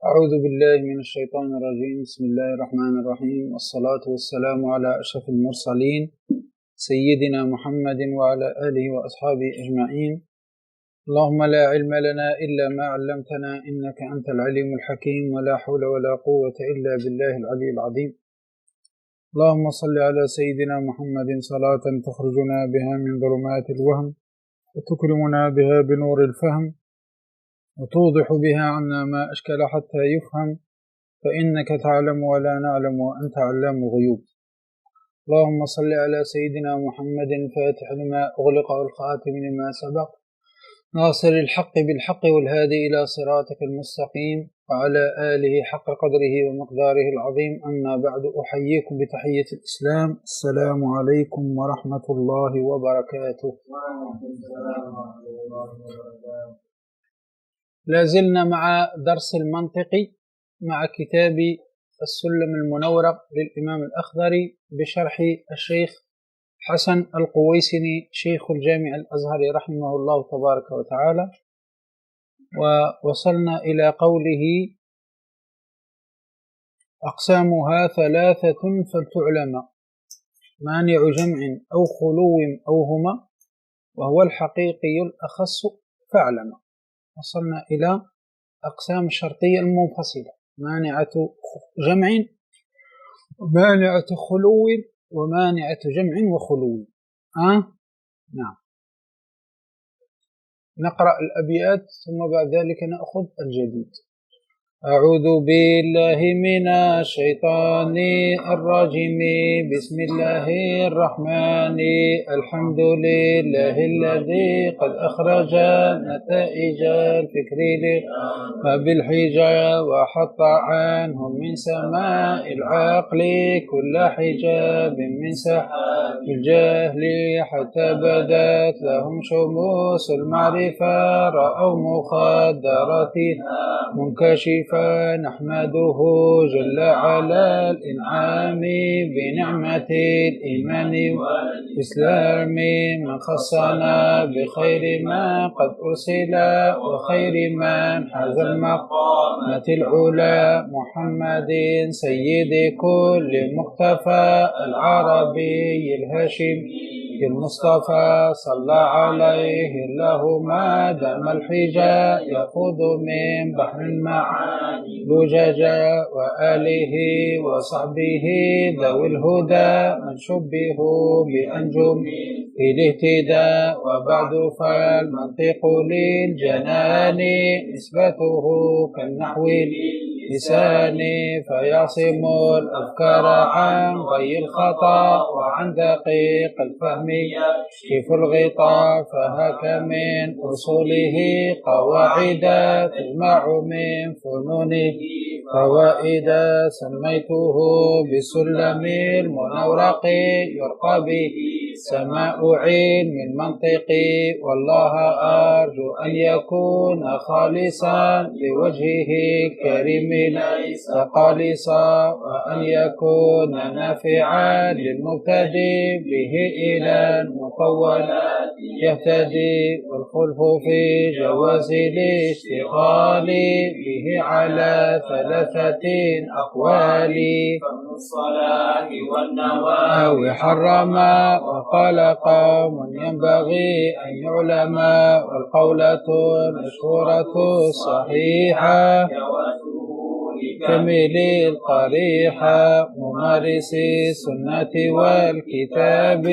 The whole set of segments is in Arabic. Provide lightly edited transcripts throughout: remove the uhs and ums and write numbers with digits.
أعوذ بالله من الشيطان الرجيم. بسم الله الرحمن الرحيم، والصلاة والسلام على أشرف المرسلين سيدنا محمد وعلى آله وأصحابه أجمعين. اللهم لا علم لنا إلا ما علمتنا إنك أنت العليم الحكيم، ولا حول ولا قوة إلا بالله العلي العظيم. اللهم صل على سيدنا محمد صلاة تخرجنا بها من ظلمات الوهم وتكرمنا بها بنور الفهم وتوضح بها عنا ما أشكل حتى يفهم، فإنك تعلم ولا نعلم وأنت علام الغيوب. اللهم صل على سيدنا محمد الفاتح لما أغلق والخاتم لما سبق، ناصر الحق بالحق والهادي إلى صراطك المستقيم، وعلى آله حق قدره ومقداره العظيم. أما بعد، أحييكم بتحية الإسلام. السلام عليكم ورحمة الله وبركاته. لازلنا مع درس المنطق مع كتاب السلم المنورق للإمام الأخضري بشرح الشيخ حسن القويسني شيخ الجامع الأزهري رحمه الله تبارك وتعالى. ووصلنا إلى قوله: أقسامها ثلاثة فلتعلم، مانع جمع أو خلو أو هما، وهو الحقيقي الأخص فاعلم. وصلنا إلى أقسام الشرطية المنفصلة: مانعة جمع ومانعة خلو ومانعة جمع وخلو. نعم، نقرأ الأبيات ثم بعد ذلك نأخذ الجديد. أعوذ بالله من الشيطان الرجيم. بسم الله الرحمن. الحمد لله الذي قد أخرج نتائج الفكر بالحجاب، وحط عنهم من سماء العقل كل حجاب من سحاب الجهل، حتى بدت لهم شموس المعرفة، رأوا مخدراتها منكشفا. نحمده جل على الإنعام بنعمة الإيمان والإسلام، من خصنا بخير ما قد أرسل وخير من حاز المقامات العلا، محمد سيد كل مختفى العربي الهاشمي المصطفى، صلى عليه الله ما دام الحجا، يأخذ من بحر المعاني لججا، وآله وصحبه ذوي الهدى من شبهوا بأنجم في الاهتداء. وبعد فالمنطق للجنان نسبته كالنحو لساني، فيعصم الأفكار عن غي الخطأ، وعن دقيق الفهم يكشف الغطاء. فهك من أصوله قواعد تجمع من فنونه فوائد، سميته بالسلم المنورق، يرقى به سماء علم المنطق. والله أرجو أن يكون خالصا لوجهه الكريم ليس خالصا، وأن يكون نافعا للمبتدئ به إلى المطولات يهتدي. والخلف في جواز الاشتغال به على ثلاثة أقوال: فمن الصلاة والنواوي حرما، وقال قوم ينبغي أن يعلم. والقولة المشهورة الصحيحة كمل القريحة، ممارس السنة والكتاب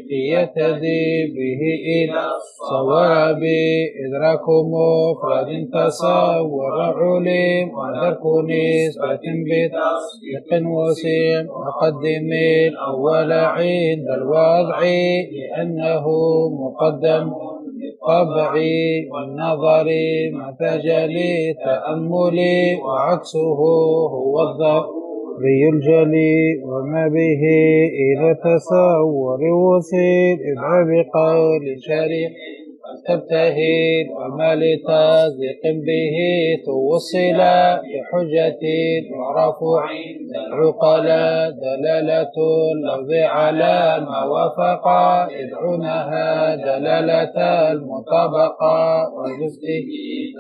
ليهتدي به إلى الصواب. إدراك مفرد تصور علم، ودرك نسبة بتصديق وسم. وقدم الأول عند الوضع لأنه مقدم بالطبع، والنظر محتاج للتأمل، وعكسه هو الضروري الجلي. وما به إلى تصور وصل إذ بقول شريع تبتهل وما لتصدق به توصل بحجة يعرف عند العقلاء دلالة اللفظ على ما وافق يدعونها دلالة المطابقة وجزئه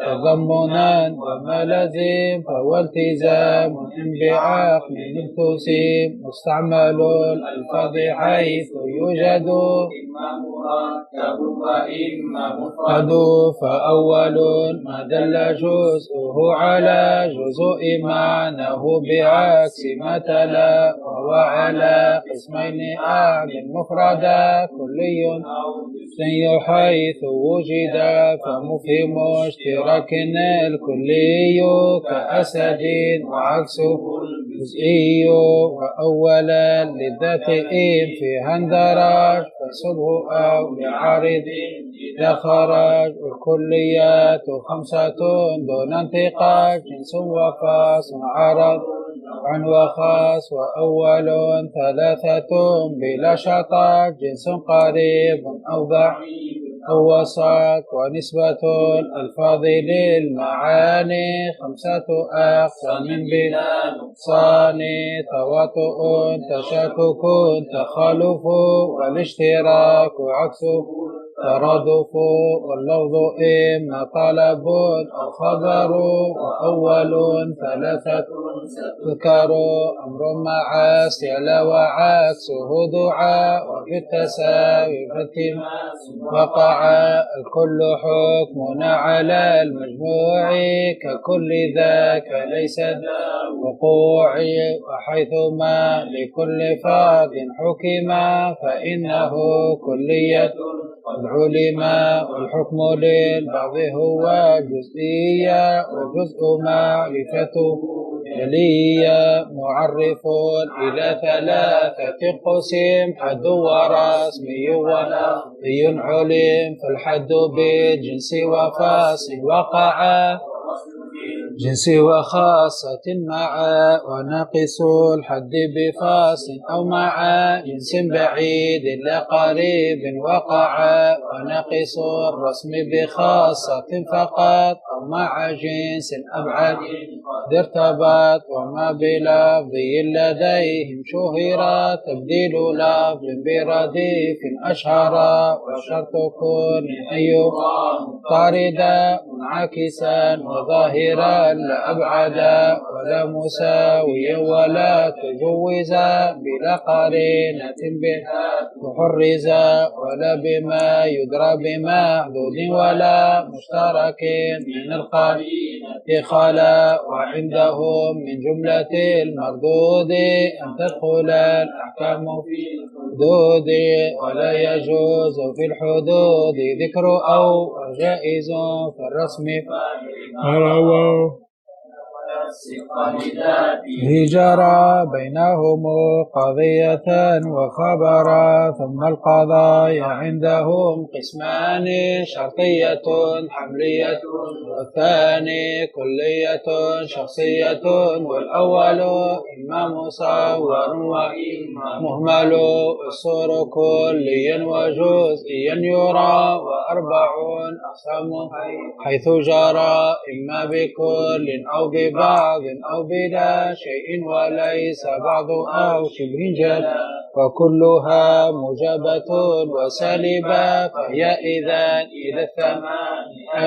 تضمنا وما لزم فهو التزام بعقل ملتزم مستعمل الألفاظ حيث يوجد إما مركب وإما مفرد فأول ما دل جزءه على جزء معناه بعكس ما تلا وهو على قسمين أعد مفردا كلي أو حيث وجد فمفهم اشتراك الكلي كأسد وعكسه الجزئي وأولا للذات إن فيها اندرج فصده أو لعارض إذا خرج والكليات 5 دون انتقاش جنس وخاص عرض عن وخاص وأول 3 بلا شطط جنس قريب أو بعيد أو وسط ونسبة الألفاظ للمعاني 5 أقسام بلا نقصان تواطؤ تشاكك تخالف والاشتراك عكسه ترادف واللفظ إما طلب أو خبر وأول 3 تذكر أمر مع استعلاء وعكسه دعاء وفي التساوي فالتماس وقع الكل حكمنا على المجموع ككل ذاك ليس ذا وقوع وحيثما لكل فرد حكم فإنه كلية قد علم والحكم للبعض هو جزئية وجزء معرفته جلية معرف إلى 3 قسم حد ورسمي ولفظي علم فالحد بالجنس وفاصل وقع جنس وخاصة مع وناقص الحد بفاصل أو مع جنس بعيد لقريب وقع وناقص الرسم بخاصة فقط أو مع جنس أبعد ارتبط وما بلفظي لديهم شهر تبديل لفظ برديف أشهر وشرط كون أن طاردا منعكسا وظاهرا لا أبعدا ولا مساويا ولا تجوزا بلا قرينة بها محرزا ولا بما يدرى بمحدود ولا مشترك من القرينة خلا وعندهم من جملة المردود أن تدخل الأحكام في الحدود ولا يجوز في الحدود ذكر أو جائز في الرسم فرواه جرى بينهم قضية وخبرا ثم القضايا عندهم قسمان شرطية حملية والثاني كلية شخصية والأول إما مصور وإما مهمل الصور كليا وجزئيا يرى و4 أقسام حيث جرى إما بكل أو ببعض أو بلا شيء وليس بعض أو شبه جلا وكلها موجبة وسالبة فهي إذا 8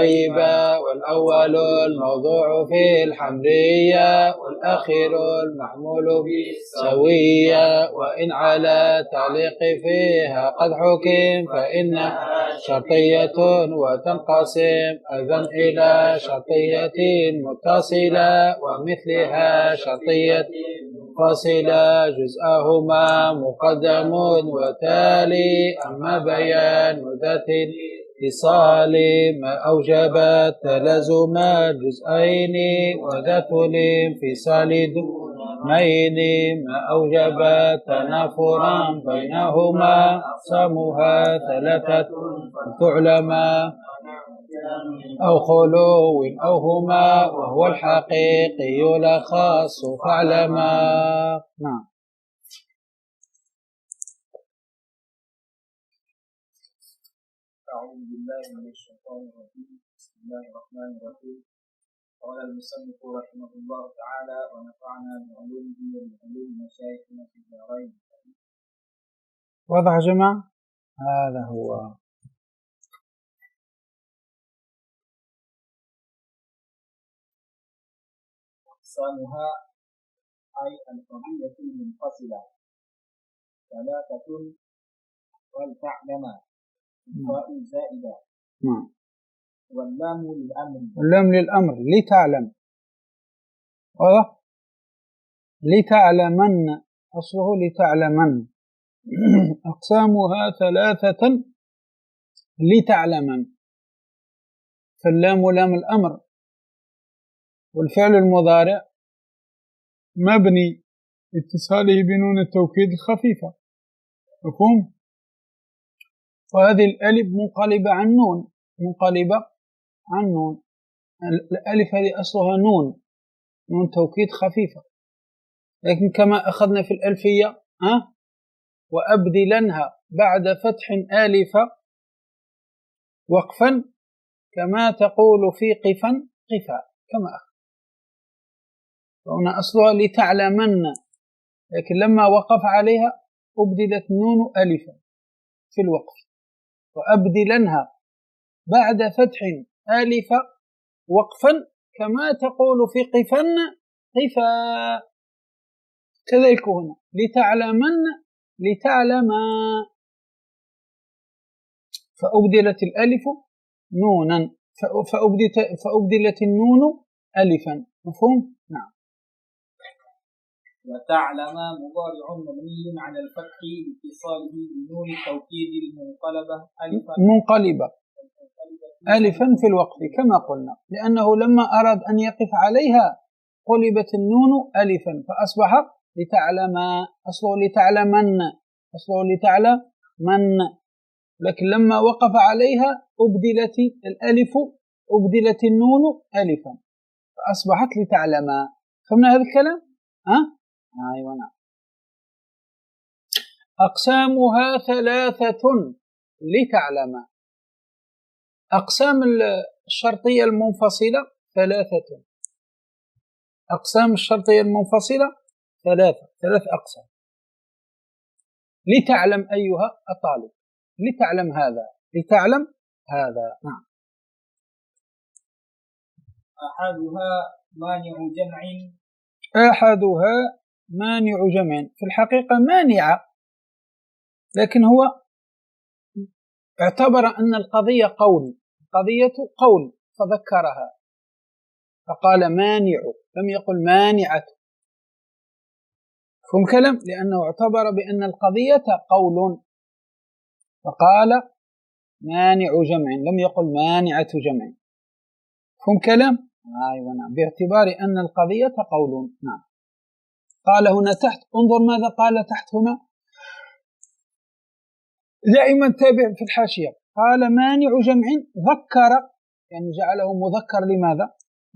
أيبا والأول الموضوع في الحملية والأخير المحمول بالسوية وإن على تعليق فيها قد حكم فإنها شرطية وتنقسم أيضا إلى شرطية متصلة ومثلها شرطية فاصلة جزءهما مقدم وتالي أما بيان ذات الاتصال ما أوجب تلازم الجزئين وذات الانفصال دونين ما أوجب تنافرا بينهما أقسامها 3 تعلم أو خلو أو هما وهو الحقيقي لا خاص فاعلما. نعم. أعوذ بالله من الشيطان الرجيم. بسم الله الرحمن الرحيم. قال المصنف رحمه الله تعالى ونفعنا بعلومه وبعلوم مشايخنا في الدارين. واضح يا جماعة؟ هذا هو. أقسامها أي القضية المنفصلة ثلاثة والتعلم الفاء زائدة واللام للأمر. اللام للأمر لتعلم. واضح؟ لتعلمن أصله لتعلمن. أقسامها ثلاثة لتعلمن، فاللام لام الأمر، والفعل المضارع مبني اتصاله بنون التوكيد الخفيفة. مفهوم؟ وهذه الألف منقلبة عن نون، منقلبة عن نون. الألف هذه أصلها نون، نون توكيد خفيفة، لكن كما أخذنا في الألفية وأبدلنها بعد فتح آلف وقفا كما تقول في قفا قفا كما أخذ. وهنا أصلها لتعلمن، لكن لما وقف عليها أبدلت نون ألفا في الوقف. وأبدلنها بعد فتح آلف وقفا كما تقول في قفا قفا، كذلك هنا لتعلمن لتعلما، فأبدلت الألف نونا فأبدلت النون ألفا. مفهوم؟ نعم. وتعلم مضارع مبني على الفتح لاتصاله بنون التوكيد المنقلبة ألفا في الوقف كما قلنا، لأنه لما أراد أن يقف عليها قلبت النون ألفا فأصبح لتعلم. أصله لتعلمن، أصله لتعلمن، لكن لما وقف عليها أبدلت الألف أبدلت النون ألفا فأصبحت لتعلما. فهمنا هذا الكلام؟ أيوة نعم. أقسامها ثلاثة لتعلم. أقسام الشرطية المنفصلة ثلاثة. أقسام الشرطية المنفصلة ثلاث أقسام. لتعلم أيها الطالب، لتعلم هذا، لتعلم هذا. نعم. أحدها مانع جمع. أحدها مانع جمع، في الحقيقة مانعة، لكن هو اعتبر أن القضية قول، القضية قول فذكرها فقال مانع، لم يقل مانعة. فهم كلام، لأنه اعتبر بأن القضية قول فقال مانع جمع، لم يقل مانعة جمع. فهم كلام؟ أيوة نعم، باعتبار أن القضية قول. نعم. قال هنا تحت، انظر ماذا قال تحت هنا، دائما تابع في الحاشية. قال مانع جمع ذكر، يعني جعله مذكر. لماذا؟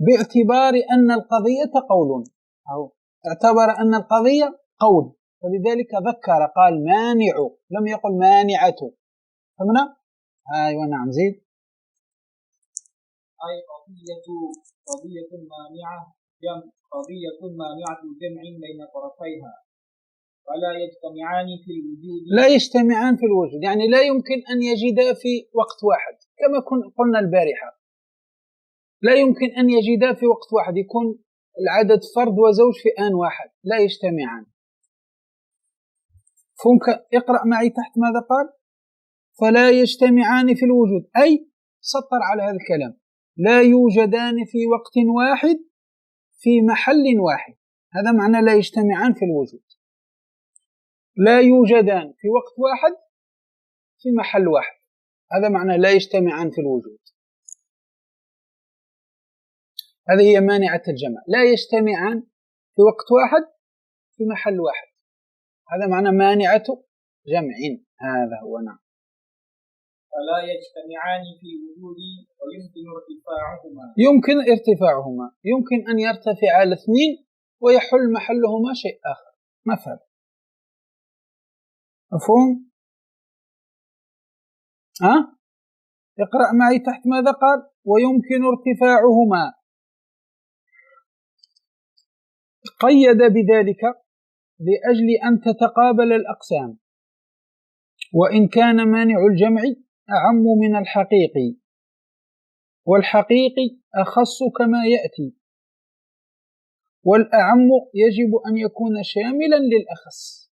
باعتبار أن القضية قول، أو اعتبر أن القضية قول فلذلك ذكر، قال مانع لم يقل مانعة. فهمنا؟ أيوة نعم. زيد. أي قضية مانعة جمع بين طرفيها ولا يجتمعان في الوجود. لا يجتمعان في الوجود يعني لا يمكن أن يجدا في وقت واحد، كما قلنا البارحة لا يمكن أن يجدا في وقت واحد، يكون العدد فرد وزوج في آن واحد، لا يجتمعان. اقرأ معي تحت ماذا قال؟ فلا يجتمعان في الوجود، أي سطر على هذا الكلام، لا يوجدان في وقت واحد في محل واحد. هذا معنى لا يجتمعان في الوجود، لا يوجدان في وقت واحد في محل واحد، هذا معنى لا يجتمعان في الوجود. هذه هي مانعة الجمع، لا يجتمعان في وقت واحد في محل واحد، هذا معنى مانعة جمع. هذا هو. نعم. فلا يجتمعان في الوجود ويمكن ارتفاعهما. يمكن ارتفاعهما، يمكن أن يرتفع الاثنين ويحل محلهما شيء آخر. مفهوم؟ مفهوم؟ اقرأ معي تحت ماذا قال؟ ويمكن ارتفاعهما. قيد بذلك لأجل أن تتقابل الأقسام، وإن كان مانع الجمع أعم من الحقيقي، والحقيقي أخص كما يأتي، والأعم يجب أن يكون شاملا للأخص.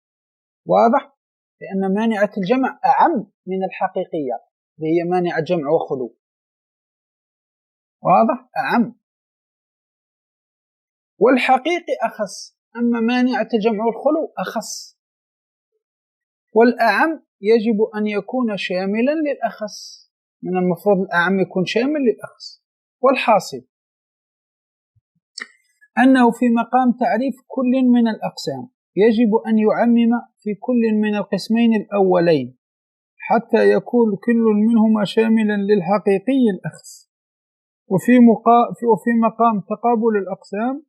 واضح؟ لأن مانعة الجمع أعم من الحقيقية وهي مانعة جمع وخلو. واضح؟ أعم. والحقيقي أخص، أما مانعة الجمع والخلو أخص. والأعم يجب أن يكون شاملا للأخص، من المفروض الأعم يكون شامل للأخص. والحاصل أنه في مقام تعريف كل من الأقسام يجب أن يعمم في كل من القسمين الأولين حتى يكون كل منهما شاملا للحقيقي الأخص. وفي مقام تقابل الأقسام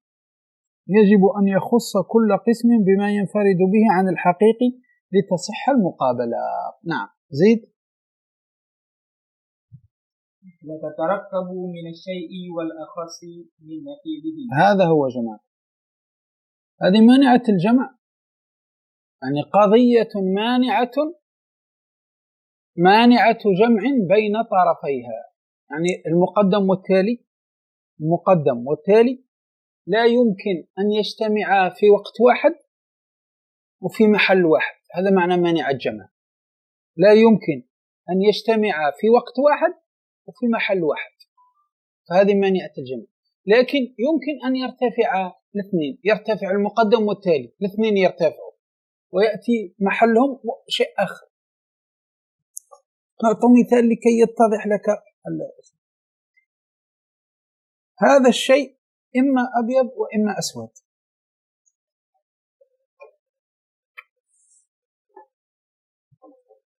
يجب أن يخص كل قسم بما ينفرد به عن الحقيقي لتصح المقابلة. نعم، زيد. وتتركب من الشيء والأخص من نقيضه. هذا هو جمع. هذه مانعة الجمع، يعني قضية مانعة جمع بين طرفيها، يعني المقدم والتالي لا يمكن أن يجتمعا في وقت واحد وفي محل واحد. هذا معنى مانعة الجمع. لا يمكن أن يجتمعا في وقت واحد وفي محل واحد، فهذه مانعة الجمع. لكن يمكن أن يرتفع الاثنين، يرتفع المقدم والتالي، الاثنين يرتفعوا ويأتي محلهم شيء آخر. نعطي مثال لكي يتضح لك هذا الشيء إما أبيض وإما أسود.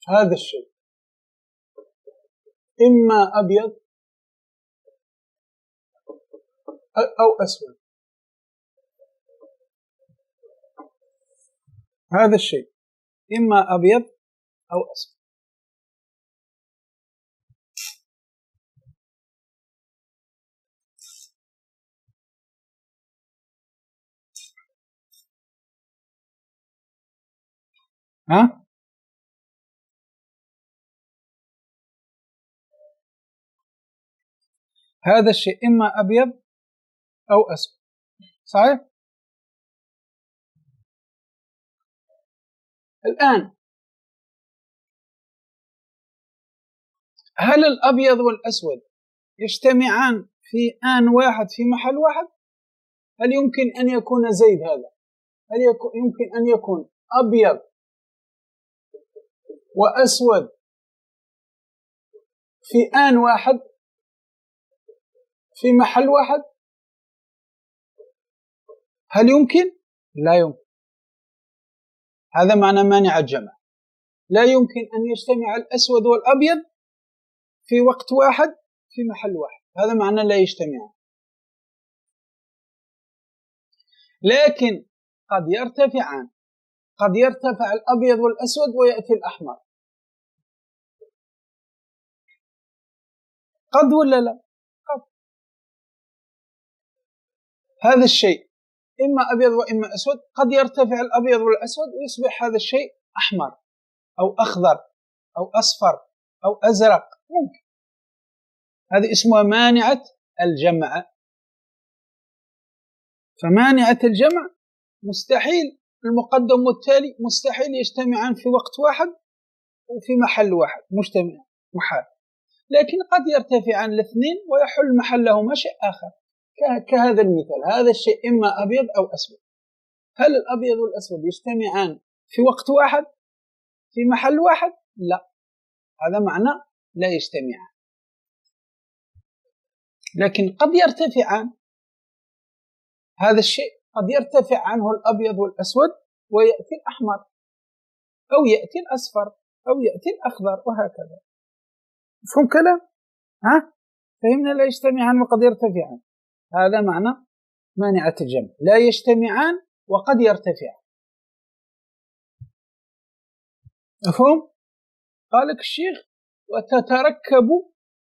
هذا الشيء إما أبيض أو أسود. هذا الشيء إما أبيض أو أسود. ها؟ هذا الشيء إما أبيض أو أسود، صحيح؟ الآن هل الأبيض والأسود يجتمعان في آن واحد في محل واحد؟ هل يمكن أن يكون زيد هذا؟ هل يمكن أن يكون أبيض وأسود في آن واحد في محل واحد؟ هل يمكن؟ لا يمكن. هذا معنى مانع الجمع. لا يمكن أن يجتمع الأسود والأبيض في وقت واحد في محل واحد، هذا معنى لا يجتمع. لكن قد يرتفعان، قد يرتفع الأبيض والأسود ويأتي الأحمر، قد ولا لا؟ قد. هذا الشيء إما أبيض وإما أسود، قد يرتفع الأبيض والأسود ويصبح هذا الشيء أحمر أو أخضر أو أصفر أو أزرق، ممكن. هذه اسمها مانعة الجمع. فمانعة الجمع مستحيل المقدم والتالي مستحيل يجتمعان في وقت واحد وفي محل واحد، مجتمع محال. لكن قد يرتفعان الاثنين ويحل محلهما شيء آخر، كهذا المثال. هذا الشيء إما أبيض أو أسود. هل الأبيض والأسود يجتمعان في وقت واحد في محل واحد؟ لا، هذا معنى لا يجتمعان. لكن قد يرتفعان. هذا الشيء قد يرتفع عنه الأبيض والأسود ويأتي الأحمر أو يأتي الأصفر أو يأتي الأخضر وهكذا. مفهوم كلام؟ ها؟ فهمنا لا يجتمعان وقد يرتفعان. هذا معنى مانعة الجمع، لا يجتمعان وقد يرتفعان. مفهوم؟ قال لك الشيخ وتتركب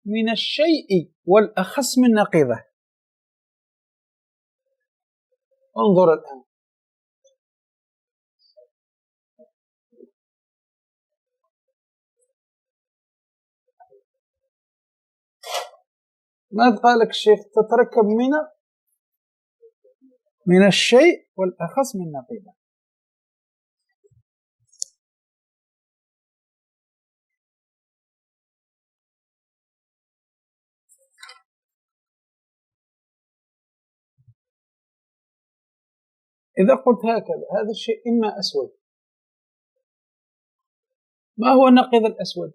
من الشيء والأخص من نقيضه. انظر الآن، ماذا قال لك الشيخ؟ تتركب من الشيء والأخص من نقيضه. إذا قلت هكذا هذا الشيء إما أسود، ما هو النقيض الأسود؟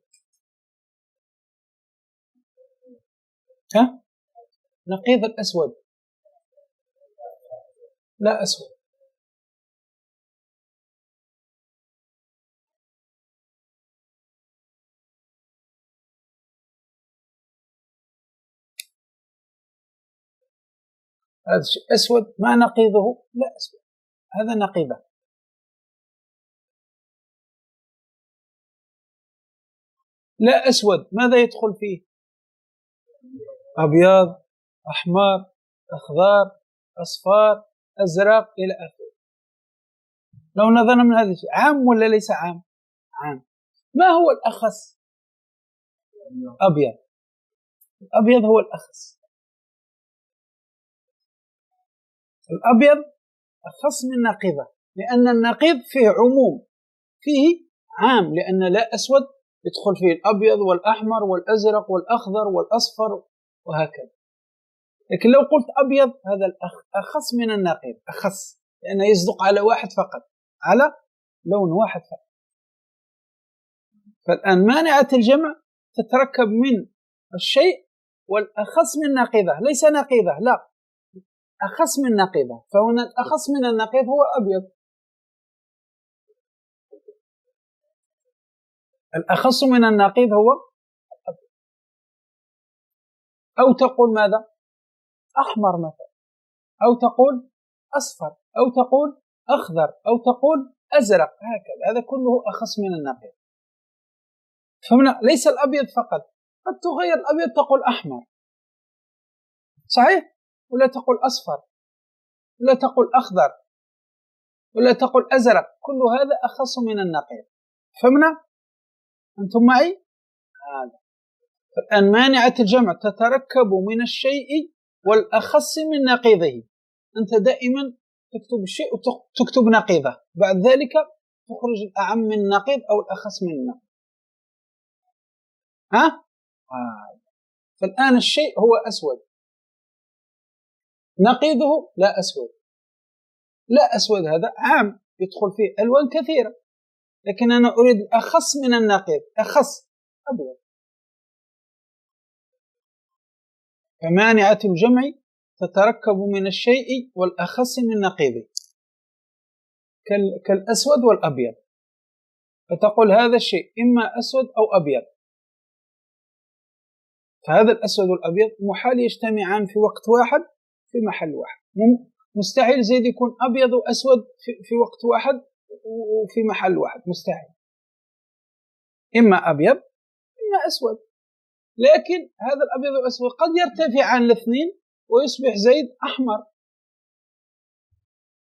ها؟ نقيض الأسود لا أسود. هذا الشيء أسود، ما نقيضه؟ لا أسود، هذا نقيضه. لا أسود ماذا يدخل فيه؟ أبيض، أحمر، أخضر، أصفر، أزرق إلى آخره. لو نظرنا من هذا الشيء عام ولا ليس عام؟ عام. ما هو الأخص؟ أبيض. الأبيض هو الأخص. الأبيض أخص من نقيضه، لأن النقيض فيه عموم، فيه عام، لأن لا أسود يدخل فيه الأبيض والأحمر والأزرق والأخضر والأصفر وهكذا. لكن لو قلت أبيض هذا أخص من النقيض، أخص لأنه يصدق على واحد فقط، على لون واحد فقط. فالآن مانعة الجمع تتركب من الشيء والأخص من نقيضه، ليس نقيضه، لا، أخص من نقيضه. فهنا الأخص من النقيض هو أبيض. الأخص من النقيض هو أبيض. أو تقول ماذا؟ أحمر مثلا، أو تقول أصفر، أو تقول أخضر، أو تقول أزرق، هكذا. هذا كله أخص من النقيض. فهنا ليس الأبيض فقط، قد تغير الأبيض تقول أحمر، صحيح؟ ولا تقول أصفر، ولا تقول أخضر، ولا تقول أزرق، كل هذا أخص من النقيض. فهمنا؟ أنتم معي؟ هذا. الآن مانعة الجمع تتركب من الشيء والأخص من نقيضه. أنت دائما تكتب الشيء وتكتب نقيضه، بعد ذلك تخرج الأعم من النقيض أو الأخص من النقيض. ها؟ فالآن الشيء هو أسود، نقيضه لا أسود. لا أسود هذا عام يدخل فيه ألوان كثيرة، لكن أنا أريد أخص من النقيض، أخص أبيض. فمانعة الجمع تتركب من الشيء والأخص من نقيضه، كالأسود والأبيض. فتقول هذا الشيء إما أسود أو أبيض، فهذا الأسود والأبيض محال يجتمعان في وقت واحد في محل واحد. مستحيل زيد يكون أبيض وأسود في وقت واحد وفي محل واحد، مستحيل. إما أبيض إما أسود، لكن هذا الأبيض والأسود قد يرتفع عن الاثنين ويصبح زيد أحمر،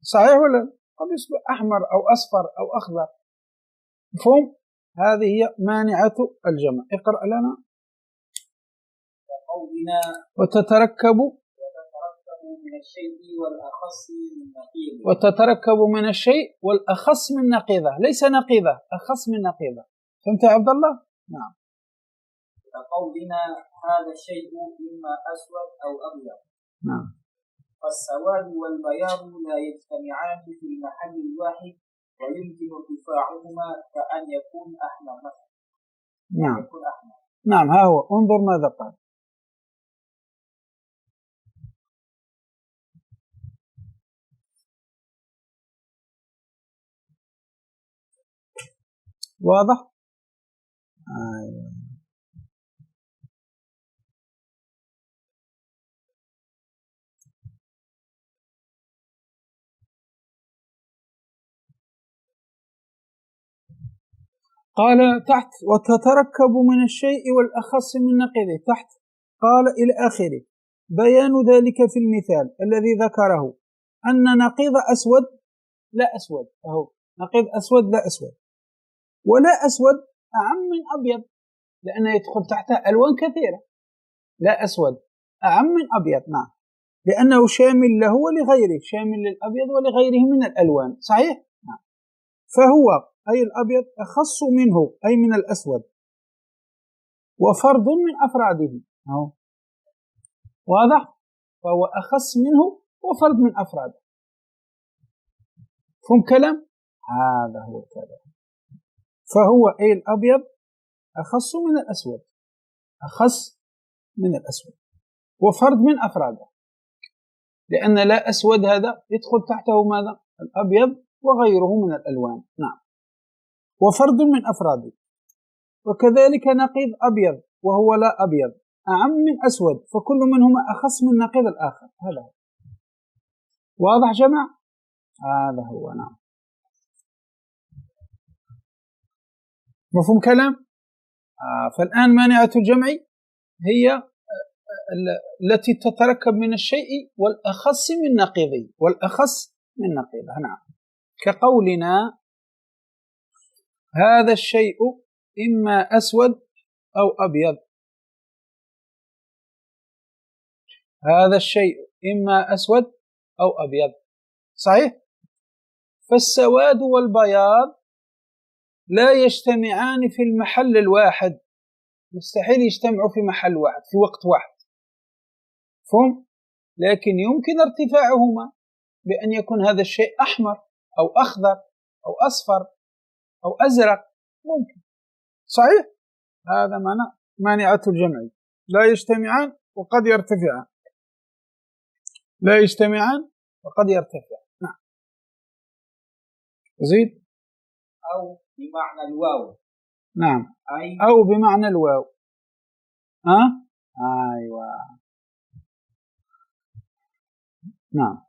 صحيح ولا؟ قد يصبح أحمر أو أصفر أو أخضر. مفهوم؟ هذه هي مانعة الجمع. اقرأ لنا. وتتركب من الشيء والأخص من نقيضه. وتتركب من الشيء والأخص من نقيضه، ليس نقيضه، أخص من نقيضه. فهمت يا عبد الله؟ نعم. كقولنا هذا الشيء إما أسود أو أبيض. نعم. فالسواد والبياض لا يجتمعان في المحل الواحد، ويمكن ارتفاعهما كأن يكون أحمر مثلا. نعم. نعم، ها هو، انظر ماذا قال. واضح؟ قال تحت وتتركب من الشيء والأخص من نقيضه، تحت قال إلى آخره. بيان ذلك في المثال الذي ذكره أن نقيض أسود لا أسود، أهو نقيض أسود لا أسود، ولا أسود أعم من أبيض، لأنه يدخل تحته ألوان كثيرة. لا أسود أعم من أبيض، نعم، لأنه شامل له ولغيره، شامل للأبيض ولغيره من الألوان، صحيح؟ نعم. فهو أي الأبيض أخص منه أي من الأسود، وفرد من أفراده، أهو واضح؟ فهو أخص منه وفرد من أفراده. فهم كلام؟ هذا هو الكلام. فهو أي الأبيض أخص من الأسود، أخص من الأسود وفرد من أفراده، لأن لا أسود هذا يدخل تحته ماذا؟ الأبيض وغيره من الألوان، نعم، وفرد من أفراده. وكذلك نقيض أبيض وهو لا أبيض أعم من أسود، فكل منهما أخص من نقيض الآخر. هذا واضح جماعة؟ هذا هو، نعم. مفهوم كلام؟ فالآن مانعة الجمع هي التي تتركب من الشيء والأخص من نقيضه، والأخص من نقيضه، نعم، كقولنا هذا الشيء إما أسود أو أبيض، هذا الشيء إما أسود أو أبيض، صحيح؟ فالسواد والبياض لا يجتمعان في المحل الواحد، مستحيل يجتمعوا في محل واحد في وقت واحد، فهم؟ لكن يمكن ارتفاعهما بأن يكون هذا الشيء أحمر أو أخضر أو أصفر أو أزرق، ممكن، صحيح؟ هذا معنى مانعة الجمع، لا يجتمعان وقد يرتفعان، لا يجتمعان وقد يرتفع، نعم. زيد. أو بمعنى الواو، نعم، أو بمعنى الواو، أيوة، نعم.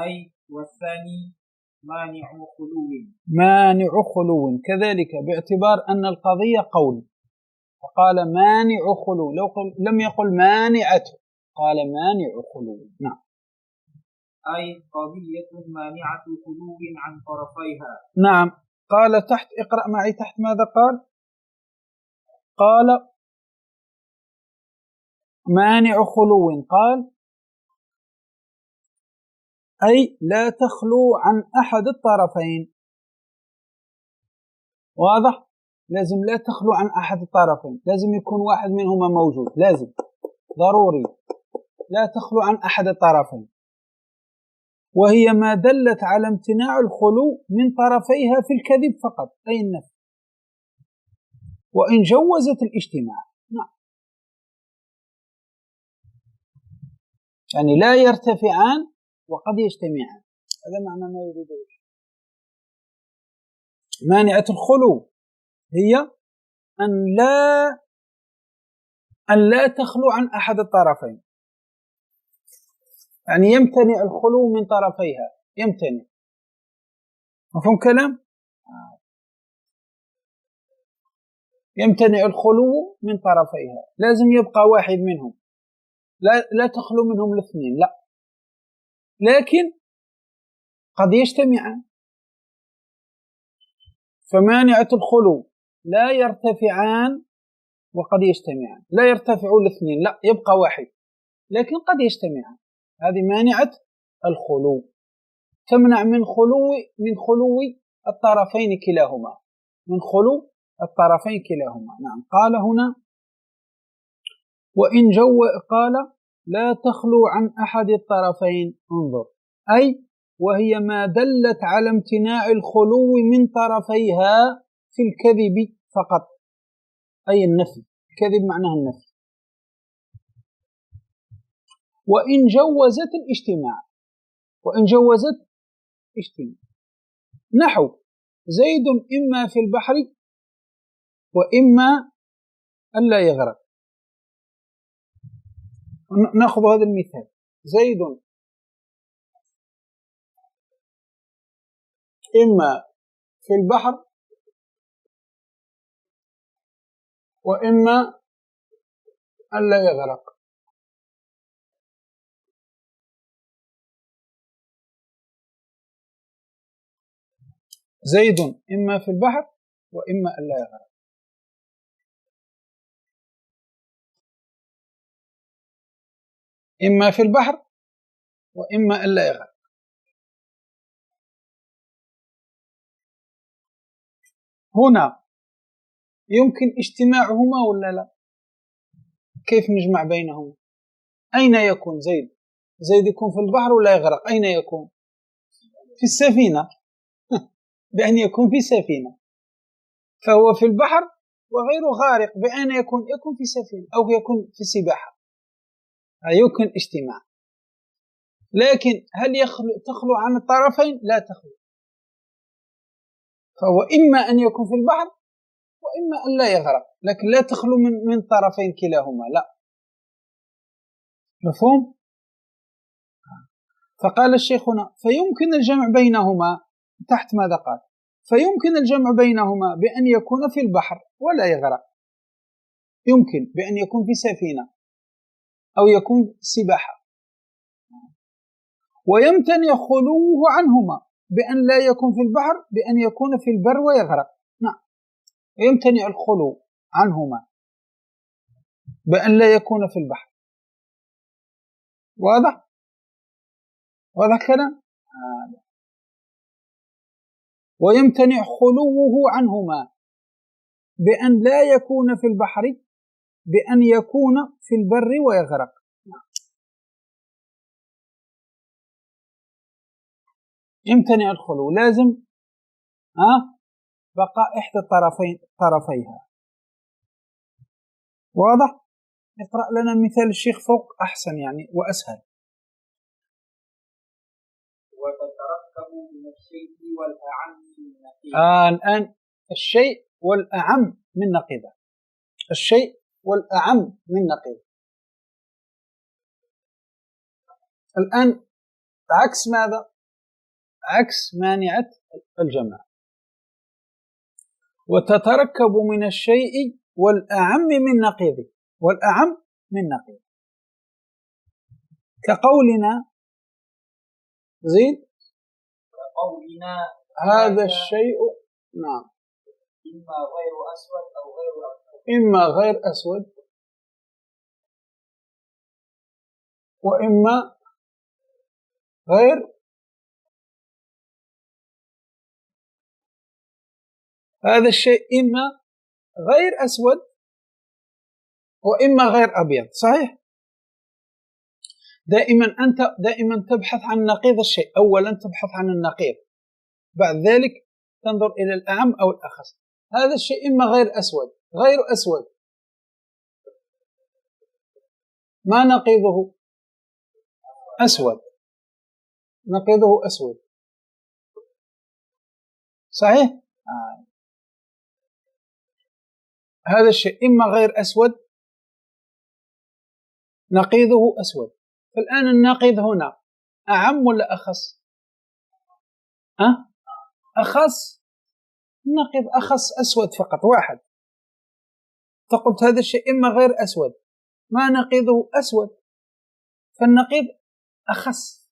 أي والثاني مانع خلو، مانع خلو كذلك، باعتبار أن القضية قول، فقال مانع خلو، لو لم يقل مانعة قال مانع خلو، نعم. أي قضية مانعة خلو عن طرفيها، نعم. قال تحت، اقرأ معي تحت ماذا قال؟ قال مانع خلو، قال أي لا تخلو عن أحد الطرفين، واضح؟ لازم لا تخلو عن أحد الطرفين، لازم يكون واحد منهما موجود، لازم ضروري لا تخلو عن أحد الطرفين، وهي ما دلت على امتناع الخلو من طرفيها في الكذب فقط، أي النفي، وإن جوزت الاجتماع، نعم، يعني لا يرتفعان وقد يجتمعان، هذا معنى ما يريده. مانعة الخلو هي أن لا تخلو عن أحد الطرفين، يعني يمتنع الخلو من طرفيها، يمتنع. مفهوم كلام؟ يمتنع الخلو من طرفيها، لازم يبقى واحد منهم، لا تخلو منهم الاثنين، لا، لكن قد يجتمعان. فمانعة الخلو لا يرتفعان وقد يجتمعان، لا يرتفع الاثنين، لا، يبقى واحد، لكن قد يجتمعان، هذه مانعة الخلو، تمنع من خلو الطرفين كلاهما، من خلو الطرفين كلاهما، نعم. قال هنا وإن قال لا تخلو عن أحد الطرفين، انظر، أي وهي ما دلت على امتناع الخلو من طرفيها في الكذب فقط، أي النفي، الكذب معناه النفي، وإن جوزت الاجتماع، وإن جوزت اجتماع، نحو زيد إما في البحر وإما أن لا يغرق. نأخذ هذا المثال، زيد إما في البحر وإما أن لا يغرق. زيد إما في البحر وإما أن لا يغرق. إما في البحر وإما أن لا يغرق. هنا يمكن اجتماعهما ولا لا؟ كيف نجمع بينهما؟ أين يكون زيد؟ زيد يكون في البحر ولا يغرق؟ أين يكون؟ في السفينة. بأن يكون في سفينة، فهو في البحر وغير غارق. بأن يكون في سفينة أو يكون في سباحة، يمكن اجتماع. لكن هل تخلو عن الطرفين؟ لا تخلو. فهو إما أن يكون في البحر وإما أن لا يغرق، لكن لا تخلو من طرفين كلاهما، لا. مفهوم؟ فقال الشيخ هنا فيمكن الجمع بينهما. تحت ماذا قال؟ فيمكن الجمع بينهما بأن يكون في البحر ولا يغرق، يمكن بأن يكون في سفينة أو يكون سباحة، ويمتنع خلوه عنهما بأن لا يكون في البحر بأن يكون في البر ويغرق. نعم، يمتنع الخلو عنهما بأن لا يكون في البحر. واضح؟ واضح كلام؟ ويمتنع خلوه عنهما بأن لا يكون في البحر بأن يكون في البر ويغرق. يمتنع الخلو، لازم بقاء إحدى طرفيها. واضح؟ اقرأ لنا مثال الشيخ فوق أحسن يعني وأسهل. وتتركب من الشيء والأعم من نقيض. الآن الشيء والأعم من نقيضه. الشيء والأعم من نقيض. الآن عكس ماذا؟ عكس مانعة الجمع. وتتركب من الشيء والأعم من نقيضه. والأعم من نقيض، كقولنا زيد كقولنا هذا الشيء. نعم، إما غير أسود أو غير أبيض. إما غير أسود وإما غير. هذا الشيء إما غير أسود وإما غير أبيض. صحيح؟ دائما تبحث عن نقيض الشيء. أولا تبحث عن النقيض، بعد ذلك تنظر إلى الأعم أو الأخص. هذا الشيء إما غير أسود غير أسود، ما نقيضه؟ أسود. نقيضه أسود. صحيح؟ هذا الشيء إما غير أسود نقيضه أسود. فالآن النقيض هنا أعم ولا أخص؟ أخص. النقيض أخص، أسود فقط واحد. فقلت هذا الشيء إما غير أسود، ما نقيضه أسود، فالنقيض أخص.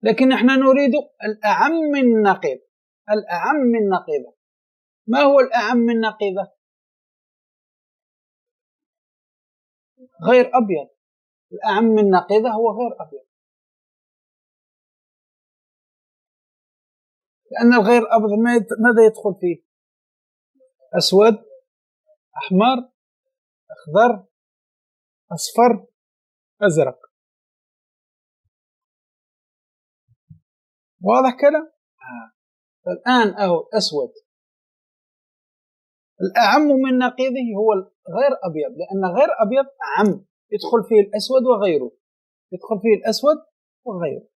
لكن نحن نريد الأعم من نقيض. الأعم من نقيضه. ما هو الأعم من نقيضه؟ غير أبيض. الأعم من نقيضه هو غير أبيض، لأن الغير أبيض ماذا يدخل فيه؟ أسود، أحمر، أخضر، أصفر، أزرق. واضح كلام؟ الآن أهو أسود. الأعم من نقيضه هو غير أبيض، لأن غير أبيض أعم، يدخل فيه الأسود وغيره، يدخل فيه الأسود وغيره.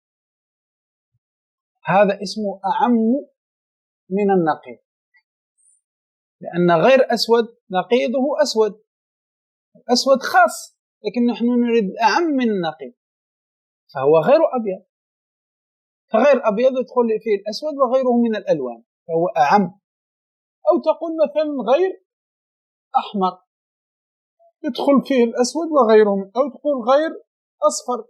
هذا اسمه أعم من النقيض، لأن غير أسود نقيضه أسود. الأسود خاص، لكن نحن نريد الأعم من النقيض، فهو غير أبيض. فغير أبيض يدخل فيه الأسود وغيره من الألوان، فهو أعم. أو تقول مثلا غير أحمر يدخل فيه الأسود وغيره أو تقول غير أصفر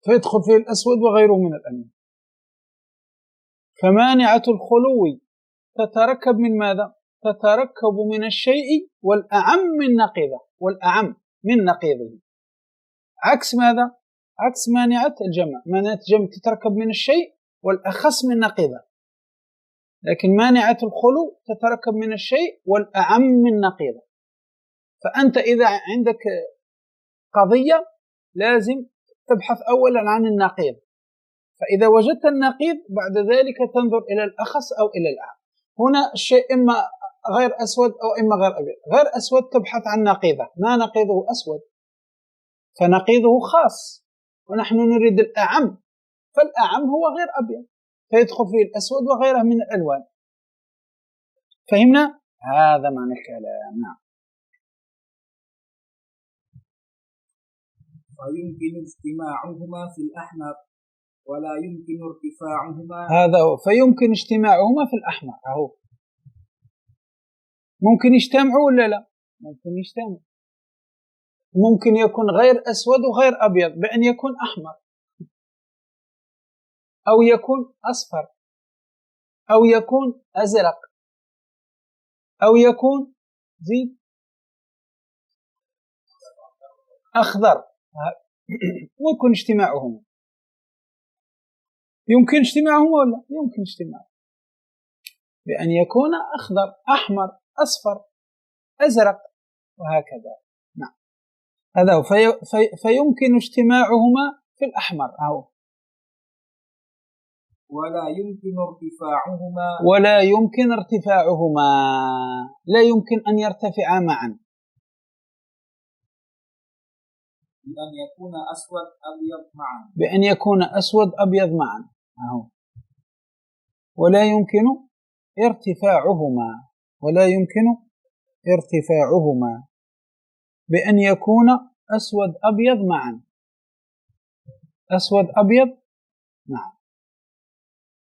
فيدخل فيه الأسود وغيره من الألوان. فمانعة الخلو تتركب من ماذا؟ تتركب من الشيء والأعم من نقيضه، والأعم من نقيضه. عكس ماذا؟ عكس مانعة الجمع. مانعة الجمع تتركب من الشيء والأخص من نقيضه، لكن مانعة الخلو تتركب من الشيء والأعم من نقيضه. فأنت إذا عندك قضية لازم تبحث أولا عن النقيض، فإذا وجدت النقيض بعد ذلك تنظر إلى الأخص أو إلى الأعم. هنا الشيء إما غير أسود أو إما غير أبيض. غير أسود تبحث عن نقيضه، ما نقيضه أسود فنقيضه خاص، ونحن نريد الأعم، فالأعم هو غير أبيض فيدخل فيه الأسود وغيره من الألوان. فهمنا؟ هذا معنى الكلام. نعم. فيمكن اجتماعهما في الأحمر ولا يمكن ارتفاعهما. هذا هو، فيمكن اجتماعهما في الأحمر. أهو ممكن يجتمعوا ولا لا؟ ممكن يجتمعوا. ممكن يكون غير أسود وغير أبيض بأن يكون أحمر أو يكون أصفر أو يكون أزرق أو يكون زيد أخضر. ممكن اجتماعهما. يمكن اجتماعهما ولا يمكن اجتماعهما بأن يكون أخضر أحمر أصفر أزرق وهكذا. نعم. هذا هو. فيمكن اجتماعهما في الأحمر. أهو. ولا يمكن ارتفاعهما. ولا يمكن ارتفاعهما، لا يمكن أن يرتفعا معا. بأن يكون أسود أبيض معا. بأن يكون أسود أبيض معا. أهو. ولا يمكن ارتفاعهما. ولا يمكن ارتفاعهما بأن يكون أسود أبيض معا. أسود أبيض معا.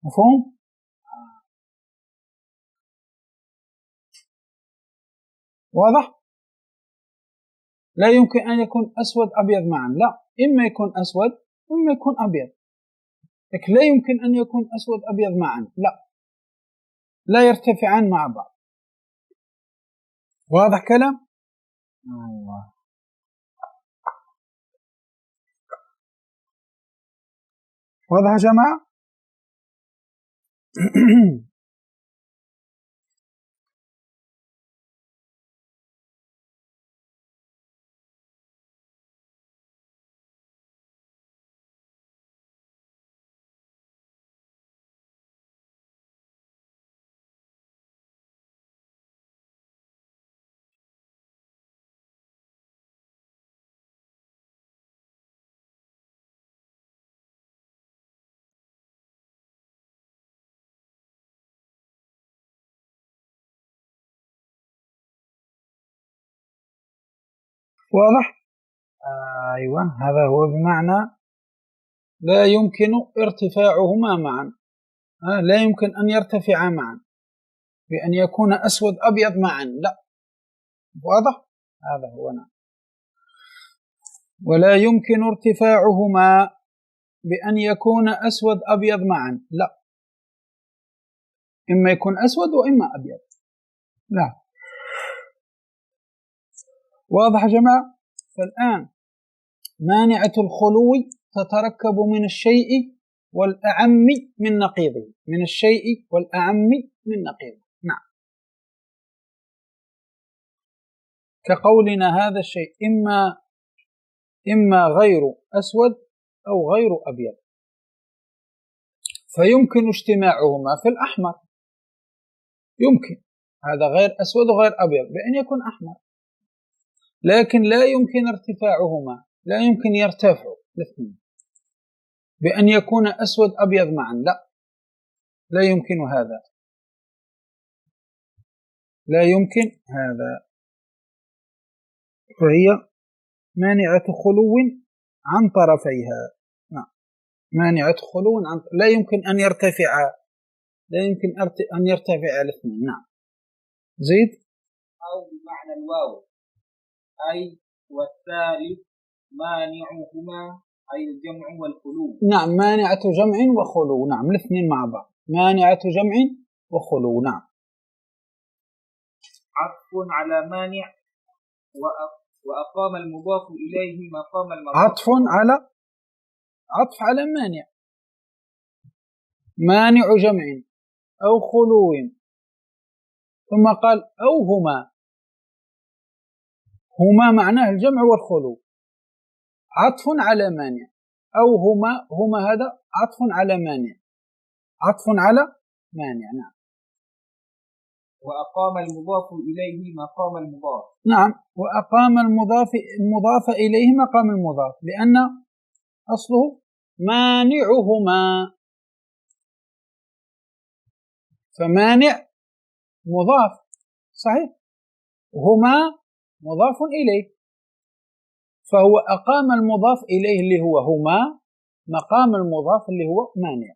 مفهوم؟ واضح؟ لا يمكن أن يكون أسود أبيض معا، لا، إما يكون أسود وإما يكون أبيض، لكن لا يمكن أن يكون أسود أبيض معا، لا يرتفعان مع بعض. واضح كلام؟ الله. واضح يا جماعة؟ واضح؟ أيوة، هذا هو بمعنى لا يمكن ارتفاعهما معا، لا يمكن أن يرتفعا معا بأن يكون أسود أبيض معا، لا. واضح؟ هذا هو. نعم. ولا يمكن ارتفاعهما بأن يكون أسود أبيض معا، لا، إما يكون أسود وإما أبيض، لا. واضح يا جماعة؟ فالآن مانعة الخلو تتركب من الشيء والأعم من نقيضه، من الشيء والأعم من نقيضه. نعم. كقولنا هذا الشيء إما غير أسود أو غير أبيض، فيمكن اجتماعهما في الأحمر. يمكن هذا غير أسود وغير أبيض بأن يكون أحمر، لكن لا يمكن ارتفاعهما، لا يمكن يرتفعوا الاثنين بأن يكون أسود أبيض معا، لا يمكن هذا، لا يمكن هذا. فهي مانعة خلو عن طرفيها. نعم. مانعة خلو لا يمكن أن يرتفع، لا يمكن أن يرتفع الاثنين. نعم. زيد. أو بمعنى الواو، أي والثالث مانعهما أي الجمع والخلو. نعم، مانعة جمع وخلو، نعم الاثنين مع بعض، مانعة جمع وخلو. نعم. عطف على مانع وأقام المضاف إليه مقام المضاف. عطف على مانع، مانع جمع أو خلو، ثم قال أو هما معناه الجمع والخلو، عطف على مانع، أو هما هذا عطف على مانع، عطف على مانع. نعم. وأقام المضاف إليه مقام المضاف. نعم، وأقام المضاف إليه مقام المضاف، لأن أصله مانعهما، فمانع مضاف صحيح، هما مضاف إليه، فهو أقام المضاف إليه اللي هو هما مقام المضاف اللي هو مانع.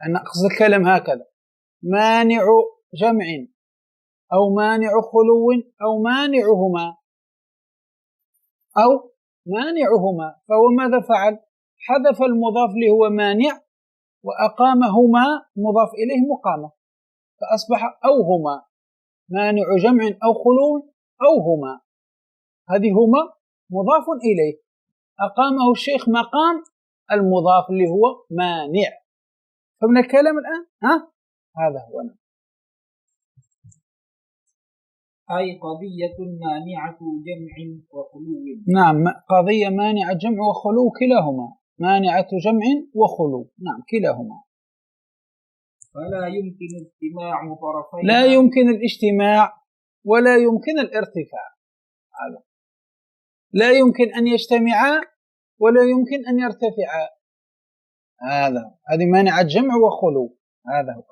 أنا أقصد الكلام هكذا: مانع جمع أو مانع خلو أو مانعهما أو مانعهما، فهو ماذا فعل؟ حذف المضاف اللي هو مانع وأقامهما مضاف إليه مقامة، فأصبح أو هما مانع جمع أو خلو أو هما، هذه هما مضاف إليه، أقامه الشيخ مقام المضاف اللي هو مانع. فمن الكلام الآن هذا هو. أي قضية مانعة جمع وخلو. نعم، قضية مانعة جمع وخلو كلاهما، مانعة جمع وخلو، نعم كلاهما. فلا يمكن اجتماع طرفيها، لا يمكن الاجتماع ولا يمكن الارتفاع، هذا لا يمكن أن يجتمعا ولا يمكن أن يرتفعا، هذه مانعة جمع وخلو، هذا هو.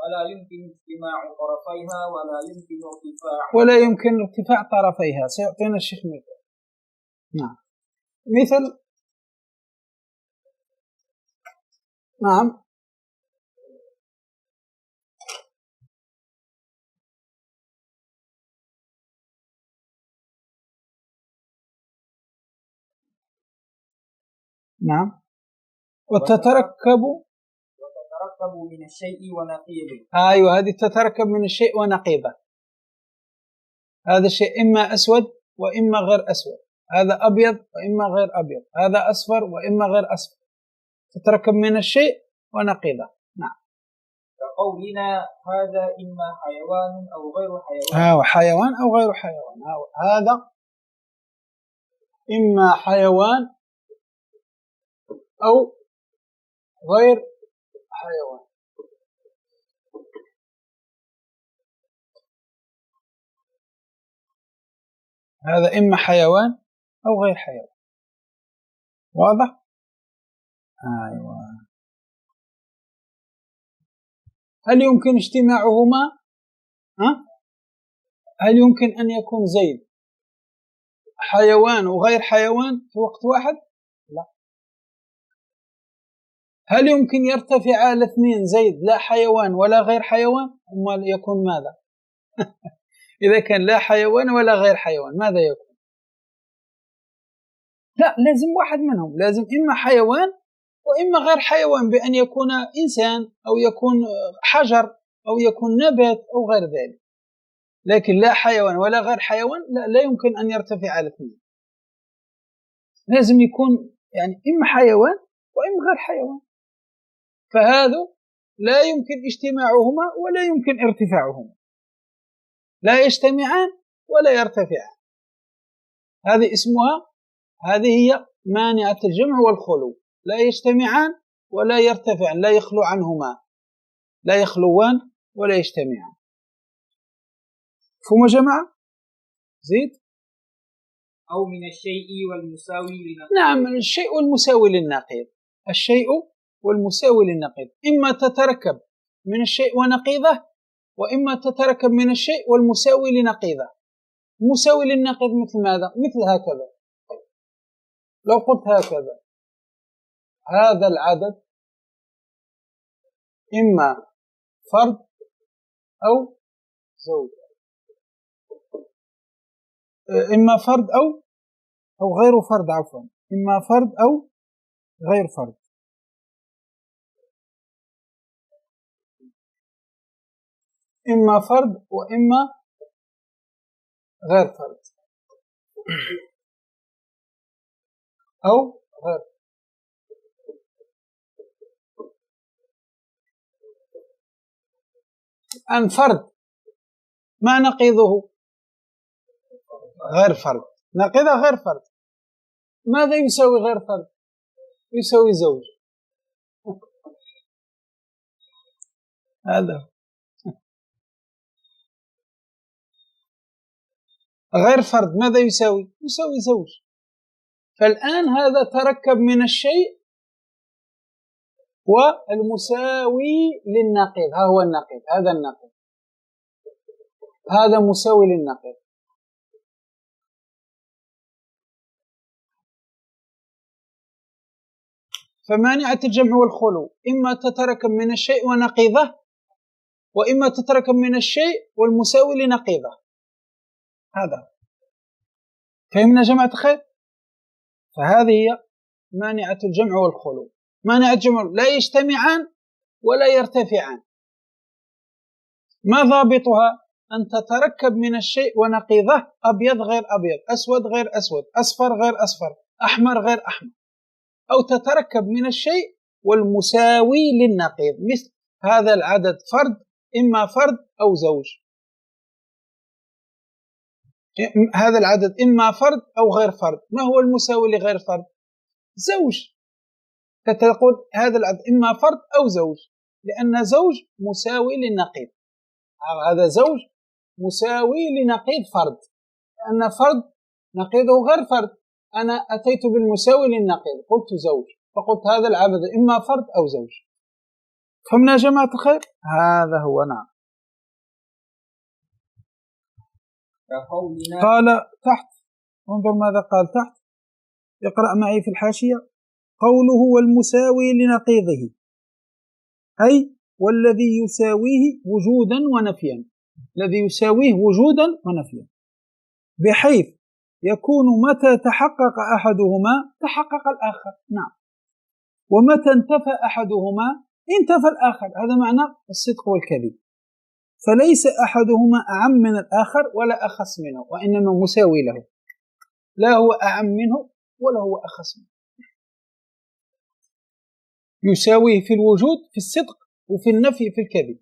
ولا يمكن اجتماع طرفيها ولا يمكن ارتفاع طرفيها. سيعطينا الشيخ مثال. نعم، مثل نعم نعم وتتركب من الشيء ونقيضه. أيوة، هذه تتركب من الشيء ونقيضه، هذا الشيء إما أسود وإما غير أسود، هذا أبيض وإما غير أبيض، هذا أصفر وإما غير أصفر، تتركب من الشيء ونقيضه. نعم. كقولنا هذا إما حيوان أو غير حيوان. حيوان أو غير حيوان، هذا إما حيوان أو غير حيوان. هذا إما حيوان أو غير حيوان، واضح؟ أيوة. هل يمكن اجتماعهما؟ هل يمكن أن يكون زيد حيوان وغير حيوان في وقت واحد؟ لا. هل يمكن يرتفع الاثنين زيد لا حيوان ولا غير حيوان؟ أما يكون ماذا؟ إذا كان لا حيوان ولا غير حيوان ماذا يكون؟ لا، لازم واحد منهم، لازم إما حيوان وإما غير حيوان، بأن يكون إنسان أو يكون حجر أو يكون نبات أو غير ذلك، لكن لا حيوان ولا غير حيوان لا يمكن أن يرتفع الاثنين، لازم يكون يعني إما حيوان وإما غير حيوان، فهذا لا يمكن اجتماعهما ولا يمكن ارتفاعهما، لا يجتمعان ولا يرتفعان، هذه هي مانعة الجمع والخلو، لا يجتمعان ولا يرتفعان، لا يخلو عنهما، لا يخلوان ولا يجتمعان. فهم جماعة؟ زيد. أو من الشيء والمساوي للنقيض. نعم، الشيء والمساوي للنقيض، الشيء والمساوي للنقيض، إما تتركب من الشيء ونقيضه وإما تتركب من الشيء والمساوي لنقيضه. المساوي للنقيض مثل ماذا؟ مثل هكذا، لو قلت هكذا: هذا العدد إما فرد أو زوجة، إما فرد أو غير فرد، عفوا، إما فرد أو غير فرد. إما فرد وإما غير فرد أو غير. أن فرد ما نقيضه؟ غير فرد. نقيضه غير فرد. ماذا يساوي غير فرد؟ يساوي زوج. هذا غير فرد ماذا يساوي؟ يساوي زوج. فالآن هذا تركب من الشيء والمساوي للنقيض. ها هو النقيض، هذا النقيض، هذا مساوي للنقيض. فمانعة الجمع والخلو إما تتركب من الشيء ونقيضه، وإما تتركب من الشيء والمساوي لنقيضه. هذا فهمنا جماعة الخير؟ فهذه هي مانعة الجمع والخلو. مانعة الجمع لا يجتمعان ولا يرتفعان. ما ضابطها؟ أن تتركب من الشيء ونقيضه، أبيض غير أبيض، أسود غير أسود، أصفر غير أصفر، أحمر غير أحمر، أو تتركب من الشيء والمساوي للنقيض، مثل هذا العدد فرد، إما فرد أو زوج. هذا العدد إما فرد أو غير فرد. ما هو المساوي لغير فرد؟ زوج. فتقول هذا العدد إما فرد أو زوج، لأن زوج مساوي للنقيض. هذا زوج مساوي لنقيض فرد، لأن فرد نقيضه غير فرد. أنا أتيت بالمساوي للنقيض، قلت زوج، فقلت هذا العدد إما فرد أو زوج. فهمنا يا جماعة الخير؟ هذا هو. نعم. قال تحت، انظر ماذا قال تحت، اقرأ معي في الحاشية. قوله والمساوي لنقيضه، أي والذي يساويه وجودا ونفيا، الذي يساويه وجودا ونفيا، بحيث يكون متى تحقق أحدهما تحقق الآخر. نعم. ومتى انتفى أحدهما انتفى الآخر. هذا معنى الصدق والكذب. فليس أحدهما أعم من الآخر ولا أخص منه، وإنما مساوي له، لا هو أعم منه ولا هو أخص منه. يساويه في الوجود في الصدق وفي النفي في الكذب.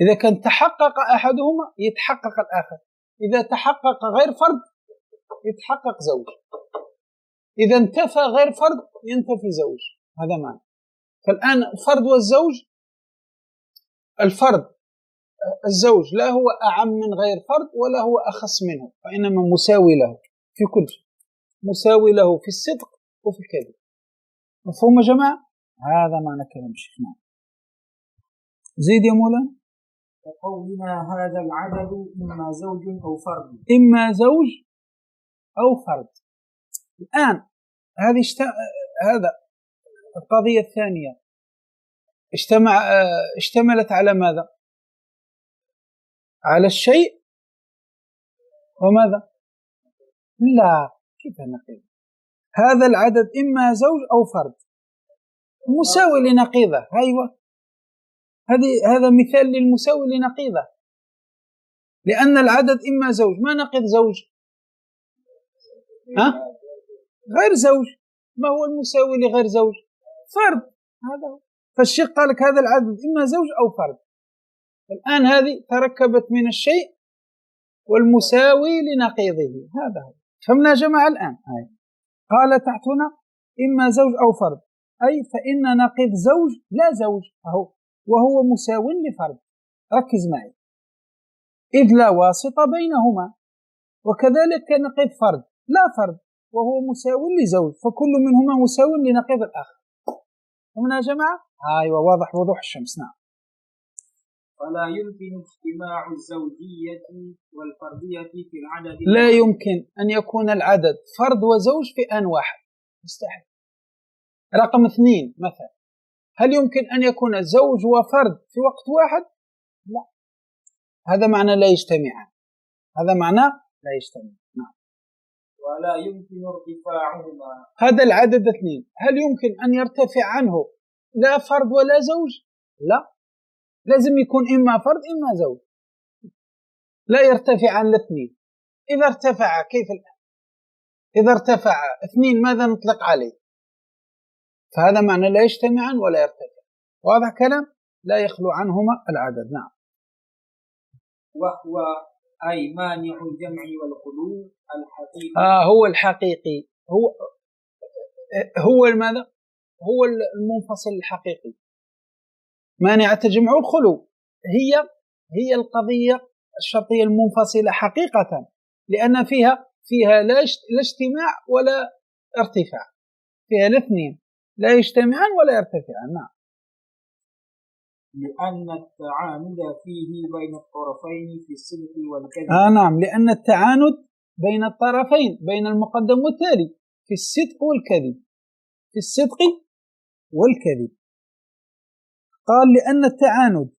إذا كان تحقق أحدهما يتحقق الآخر، إذا تحقق غير فرد يتحقق زوج، إذا انتفى غير فرد ينتفي زوج. هذا معنى. فالآن الفرد والزوج، الفرد الزوج لا هو أعم من غير فرد ولا هو أخص منه، وإنما مساوي له في كل شيء، مساوي له في الصدق وفي الكذب. مفهوم يا جماعة؟ هذا معنى كلام شيخنا. زيد يا مولانا. وقولنا هذا العدد إما زوج أو فرد. إما زوج أو فرد. الآن هذه هذا القضية الثانية اشتملت على ماذا؟ على الشيء وماذا؟ لا، كيف نقيض؟ هذا العدد إما زوج أو فرد مساوي لنقيضه. أيوة، هذا مثال للمساوي لنقيضه، لأن العدد إما زوج، ما نقيض زوج؟ غير زوج. ما هو المساوي لغير زوج؟ فرد. هذا هو. فالشيخ قال لك هذا العدد إما زوج أو فرد. الآن هذه تركبت من الشيء والمساوي لنقيضه. هذا هو. فهمنا يا جماعة الآن؟ قال تحت هنا إما زوج أو فرد، أي فإن نقيض زوج لا زوج أهو، وهو مساو لفرد. ركز معي، إذ لا واسطة بينهما. وكذلك نقيض فرد لا فرد وهو مساو لزوج، فكل منهما مساو لنقيض الآخر. هنا يا جماعة؟ أيوة، واضح وضوح الشمس. نعم. فلا يمكن اجتماع الزوجية والفردية في العدد. لا يمكن أن يكون العدد فرد وزوج في آن واحد، مستحيل. رقم 2 مثلا، هل يمكن أن يكون زوج وفرد في وقت واحد؟ لا، هذا معنى لا يجتمعان. هذا معناه لا يجتمع. نعم. ولا يمكن ارتفاعهما. هذا العدد 2 هل يمكن أن يرتفع عنه لا فرد ولا زوج؟ لا، لازم يكون إما فرد إما زوج، لا يرتفع عن الاثنين. إذا ارتفع كيف الآن؟ إذا ارتفع 2 ماذا نطلق عليه؟ فهذا معنى لا يجتمعان ولا يرتفع. واضح كلام؟ لا يخلو عنهما العدد. نعم. وهو أي مانع الجمع والخلو الحقيقي. هو الحقيقي، هو ماذا؟ هو المنفصل الحقيقي. مانعة الجمع والخلو هي القضية الشرطية المنفصلة حقيقة، لأن فيها لا اجتماع ولا ارتفاع، فيها الاثنين لا يجتمعان ولا يرتفعان. نعم. لأن التعاند فيه بين الطرفين في الصدق والكذب. نعم، لأن التعاند بين الطرفين، بين المقدم والتالي، في الصدق والكذب، في الصدق والكذب. قال لأن التعاند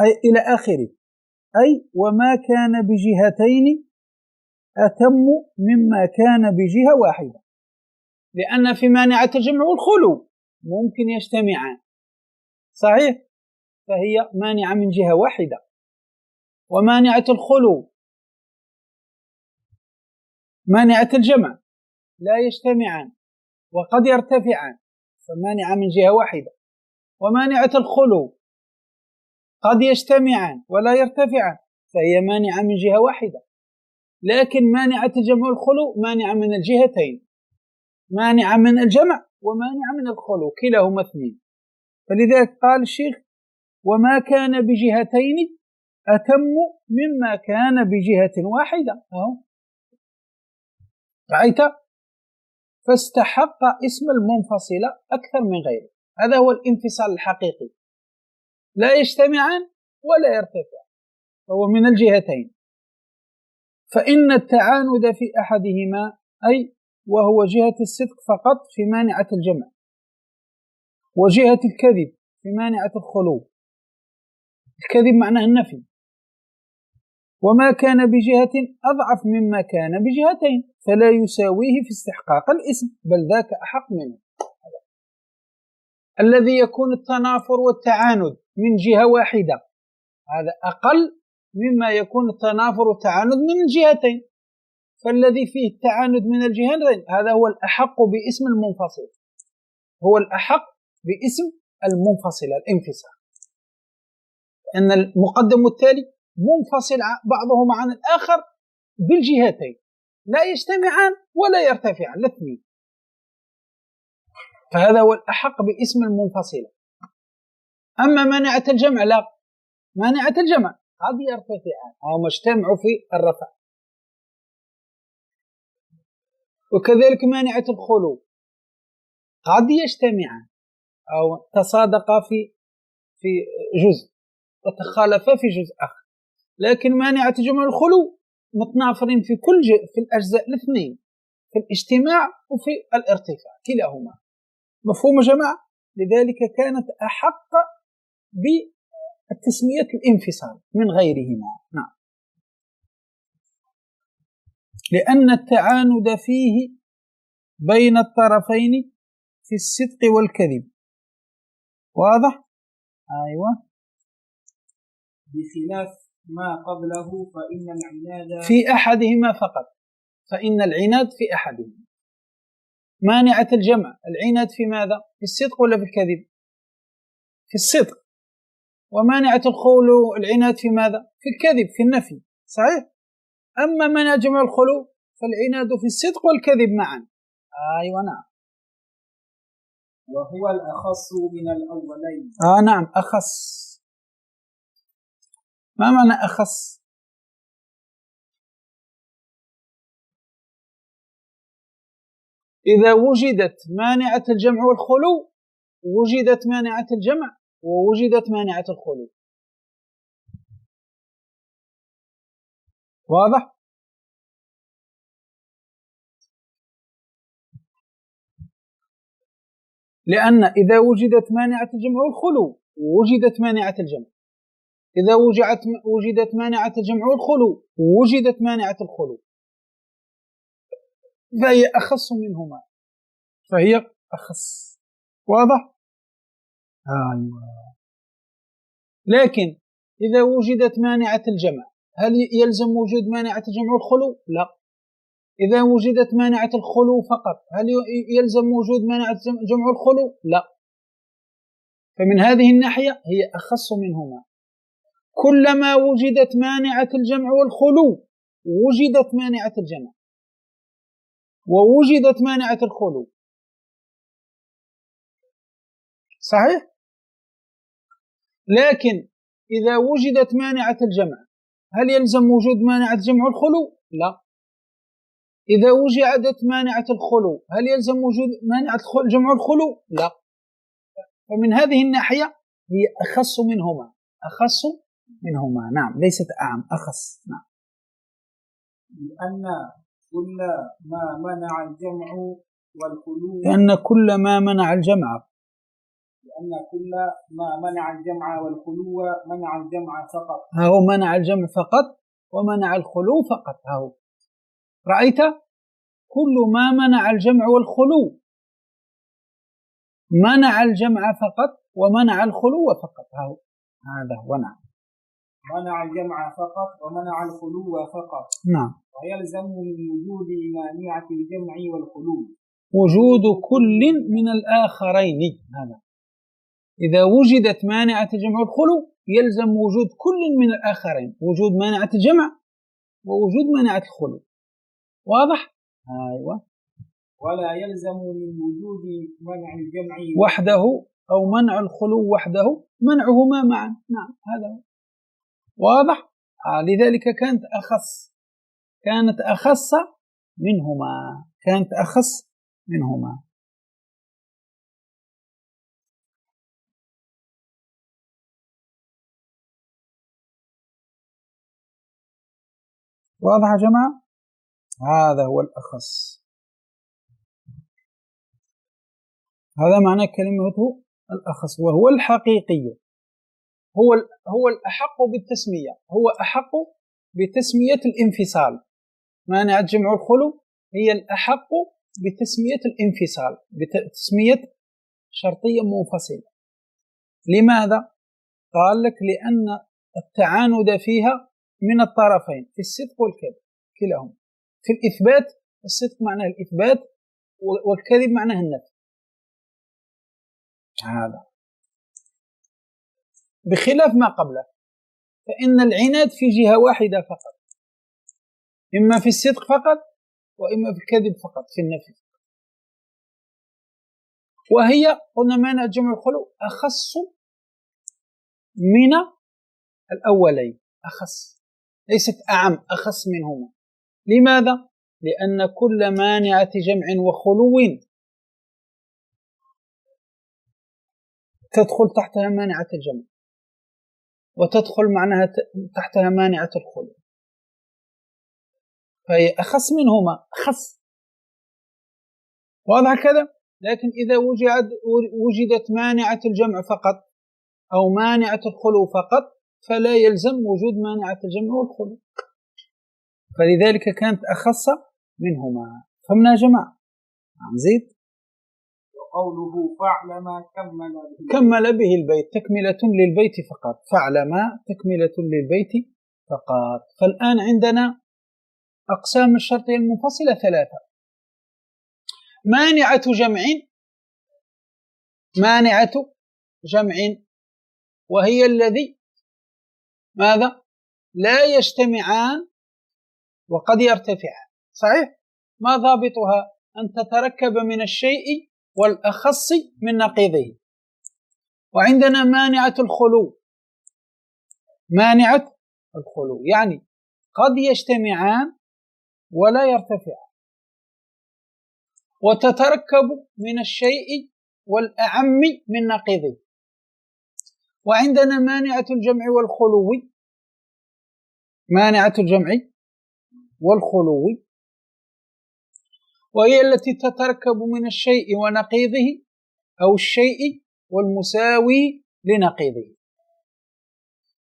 أي إلى آخره، أي وما كان بجهتين أتم مما كان بجهة واحدة، لأن في مانعة الجمع والخلو ممكن يجتمعان صحيح، فهي مانعة من جهة واحدة. ومانعة الخلو مانعة الجمع لا يجتمعان وقد يرتفعان، فمانعة من جهة واحدة. ومانعة الخلو قد يجتمعان ولا يرتفعان، فهي مانعة من جهة واحدة. لكن مانعة الجمع والخلو مانعة من الجهتين، مانعة من الجمع ومانعة من الخلو، كلاهما اثنين. فلذلك قال الشيخ وما كان بجهتين أتم مما كان بجهة واحدة. رأيت؟ فاستحق اسم المنفصل أكثر من غيره. هذا هو الانفصال الحقيقي، لا يجتمعان ولا يرتفع، هو من الجهتين. فإن التعاند في أحدهما أي وهو جهة الصدق فقط في مانعة الجمع، وجهة الكذب في مانعة الخلو. الكذب معناه النفي. وما كان بجهة أضعف مما كان بجهتين فلا يساويه في استحقاق الاسم، بل ذاك أحق منه. الذي يكون التنافر والتعاند من جهة واحدة هذا أقل مما يكون التنافر والتعاند من الجهتين، فالذي فيه التعاند من الجهتين هذا هو الأحق باسم المنفصل، هو الأحق باسم المنفصل الانفصال، أن المقدم والتالي منفصل بعضهما عن الآخر بالجهتين، لا يجتمعان ولا يرتفعان الاثنين، فهذا هو الأحق باسم المنفصلة. أما مانعة الجمع لا، مانعة الجمع قد يرتفعان أو مجتمع في الرفع، وكذلك مانعة الخلو قد يجتمعان أو تصادقا في جزء وتخالفا في جزء آخر، لكن مانعة الجمع والخلو متنافرين في كل في الأجزاء الاثنين، في الاجتماع وفي الارتفاع كلاهما. مفهوم يا جماعة؟ لذلك كانت أحق بالتسمية الانفصال من غيرهما. نعم. لأن التعاند فيه بين الطرفين في الصدق والكذب. واضح؟ أيوة. بخلاف ما قبله فإن العناد في أحدهما فقط، فإن العناد في أحدهما. مانعة الجمع العناد في ماذا؟ في الصدق ولا في الكذب؟ في الصدق. ومانعة الخلو العناد في ماذا؟ في الكذب، في النفي، صحيح؟ أما مانع جمع الخلو فالعناد في الصدق والكذب معا. أيوة نعم. وهو الأخص من الأولين. نعم أخص. ما معنى أخص؟ إذا وجدت مانعة الجمع والخلو وجدت مانعة الجمع ووجدت مانعة الخلو. واضح؟ لأن إذا وجدت مانعة الجمع والخلو ووجدت مانعة الجمع، إذا وجدت مانعة الجمع والخلو، وجدت مانعة الخلو، فهي أخص منهما، فهي أخص. واضح؟ أيوة. لكن إذا وجدت مانعة الجمع هل يلزم وجود مانعة الجمع والخلو؟ لا. إذا وجدت مانعة الخلو فقط هل يلزم وجود مانعة الجمع والخلو؟ لا. فمن هذه الناحية هي أخص منهما. كلما وجدت مانعة الجمع والخلو وجدت مانعة الجمع ووجدت مانعة الخلو. صحيح؟ لكن إذا وجدت مانعة الجمع هل يلزم وجود مانعة الجمع والخلو؟ لا. إذا وجدت مانعة الخلو هل يلزم وجود مانعة الجمع والخلو؟ لا. فمن هذه الناحية هي أخص منهما، أخص منهما. نعم، ليست أعم، أخص. نعم. لأن كل ما منع الجمع والخلو، لأن كل ما منع الجمع، لأن كل ما منع الجمع والخلو منع الجمع فقط. هو منع الجمع فقط ومنع الخلو فقط. هو رأيت؟ كل ما منع الجمع والخلو منع الجمع فقط ومنع الخلو فقط. هو هذا هو. نعم، منع الجمع فقط ومنع الخلو فقط. نعم. ويلزم من وجود مانعة الجمع والخلو وجود كل من الآخرين. هذا إذا وجدت مانعة الجمع والخلو يلزم وجود كل من الآخرين، وجود مانعة الجمع ووجود مانعة الخلو. واضح؟ أيوة. ولا يلزم من وجود منع الجمع وحده أو منع الخلو وحده، منعهما معا. نعم، هذا هو. واضح؟ لذلك كانت أخص منهما، كانت أخص منهما. واضح يا جماعة؟ هذا هو الأخص، هذا معنى كلمته الأخص، وهو الحقيقي، هو الأحق بالتسمية، هو أحق بتسمية الانفصال. مانع الجمع والخلو هي الأحق بتسمية الانفصال، بتسمية شرطية منفصلة. لماذا؟ قال لك لأن التعاند فيها من الطرفين، في الصدق والكذب كلاهما. في الإثبات الصدق معناه الإثبات والكذب معناه النفي. هذا بخلاف ما قبله، فإن العناد في جهة واحدة فقط، إما في الصدق فقط وإما في الكذب فقط، في النفي. وهي قلنا مانع الجمع والخلو أخص من الأولين، أخص، ليست أعم، أخص منهما. لماذا؟ لأن كل مانعة جمع وخلو تدخل تحتها مانعة الجمع وتدخل معناها تحتها مانعة الخلو، فهي أخص منهما، أخص. واضح كذا؟ لكن إذا وجدت مانعة الجمع فقط أو مانعة الخلو فقط فلا يلزم وجود مانعة الجمع والخلو، فلذلك كانت أخص منهما. فهمنا يا جماعة؟ نزيد. وقوله فعل ما كمل به البيت، تكملة للبيت فقط. فعل ما تكملة للبيت فقط. فالآن عندنا أقسام الشرطية المنفصلة ثلاثة: مانعة جمع، مانعة جمع وهي الذي ماذا؟ لا يجتمعان وقد يرتفعان. صحيح؟ ما ضابطها؟ أن تتركب من الشيء والأخص من نقيضه. وعندنا مانعة الخلو، مانعة الخلو يعني قد يجتمعان ولا يرتفعان، وتتركب من الشيء والأعم من نقيضه. وعندنا مانعة الجمع والخلو، مانعة الجمع والخلو وهي التي تتركب من الشيء ونقيضه أو الشيء والمساوي لنقيضه.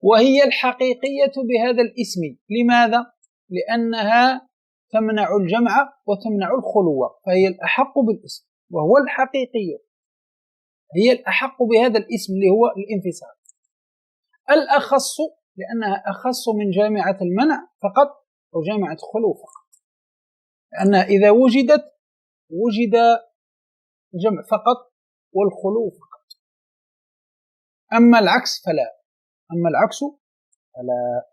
وهي الحقيقية بهذا الاسم. لماذا؟ لأنها تمنع الجمع وتمنع الخلوة، فهي الأحق بالاسم، وهو الحقيقي، هي الأحق بهذا الاسم اللي هو الانفصال. الأخص لأنها أخص من جامعة المنع فقط أو جامعة الخلو فقط، لأنها إذا وجدت وجد الجمع فقط والخلو فقط. أما العكس فلا.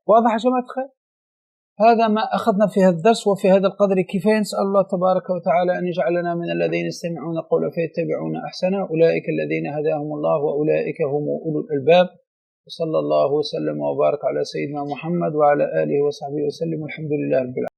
واضح يا جماعة الخير؟ هذا ما أخذنا في هذا الدرس وفي هذا القدر كفاية. نسأل الله تبارك وتعالى أن يجعلنا من الذين يستمعون القول فيتبعون أحسنه، أولئك الذين هداهم الله وأولئك هم أولو الألباب. وصلى الله وسلم وبارك على سيدنا محمد وعلى آله وصحبه وسلم، والحمد لله رب العالمين.